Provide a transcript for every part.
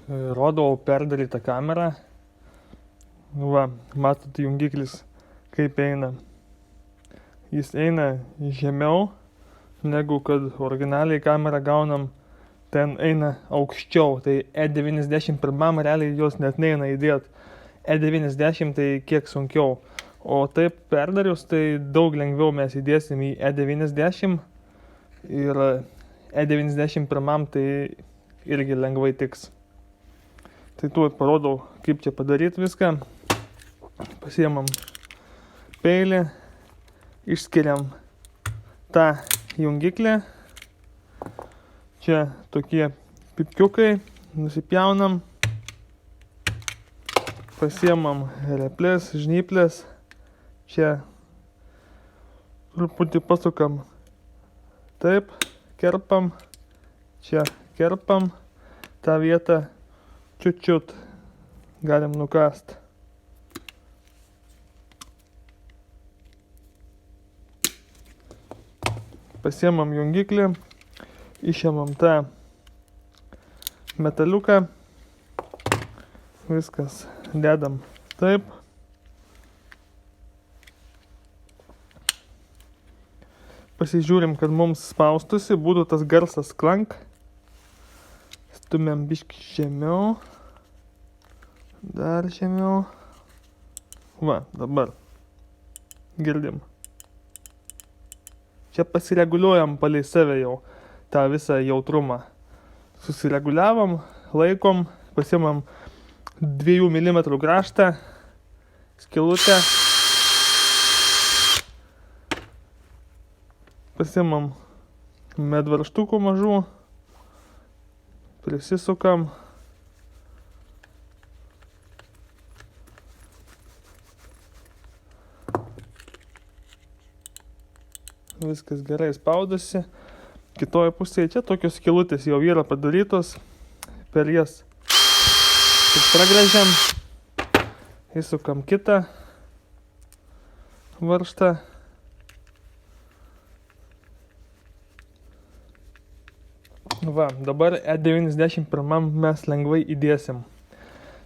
Rodau perdarytą kamerą. Va, matot jungiklis kaip eina. Jis eina žemiau, negu kad originaliai kamerą gaunam, ten eina aukščiau. Tai E91 realiai jos net neina įdėti. E90 tai kiek sunkiau. O taip perdarius, tai daug lengviau mes įdėsim į E90 ir E91 tai irgi lengvai tiks. Tai tu parodau, kaip čia padaryti viską. Pasiemam peilį, išskiriam tą jungiklį. Čia tokie pipkiukai, nusipjaunam. Pasiemam replės, žnyplės. Čia truputį pasukam. Taip, kerpam. Čia kerpam. tą vietą čiut galim nukast. Pasiemam jungiklį, išėmam tą metaliuką, viskas dedam taip. Pasižiūrim, kad mums spaustusi, būtų tas garsas klank. Stumiam biškį žemiau. Dar žemiau. Va, dabar. Girdim. Čia pasireguliuojam palei save jau tą visą jautrumą. Susireguliavom, laikom, pasiemam 2 mm grąžtą, skylutę. Pasiemam medvaržtukų mažų, prisisukam. Viskas gerai spaudosi. Kitoje pusėje čia tokios skylutės jau yra padarytos. Per jas pragręžiam. Įsukam kitą varžtą. Va, dabar E91 mes lengvai įdėsim.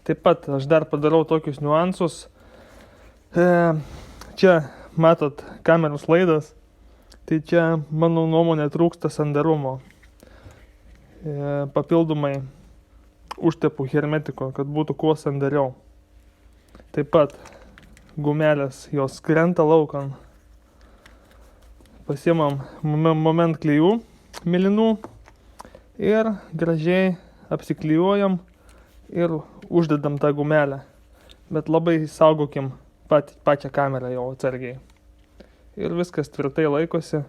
Taip pat aš dar padarau tokius niuansus. Čia matot kameros laidas. Tai čia, mano nuomonė, trūksta sandarumo. Papildomai užtepu hermetiko, kad būtų kuo sandariau. Taip pat gumelės jos krenta laukan. Pasiemam moment klijų milinų ir gražiai apsiklijuojam ir uždedam tą gumelę. Bet labai saugokim pačią kamerą jau atsargiai. Ir viskas tvirtai laikosi.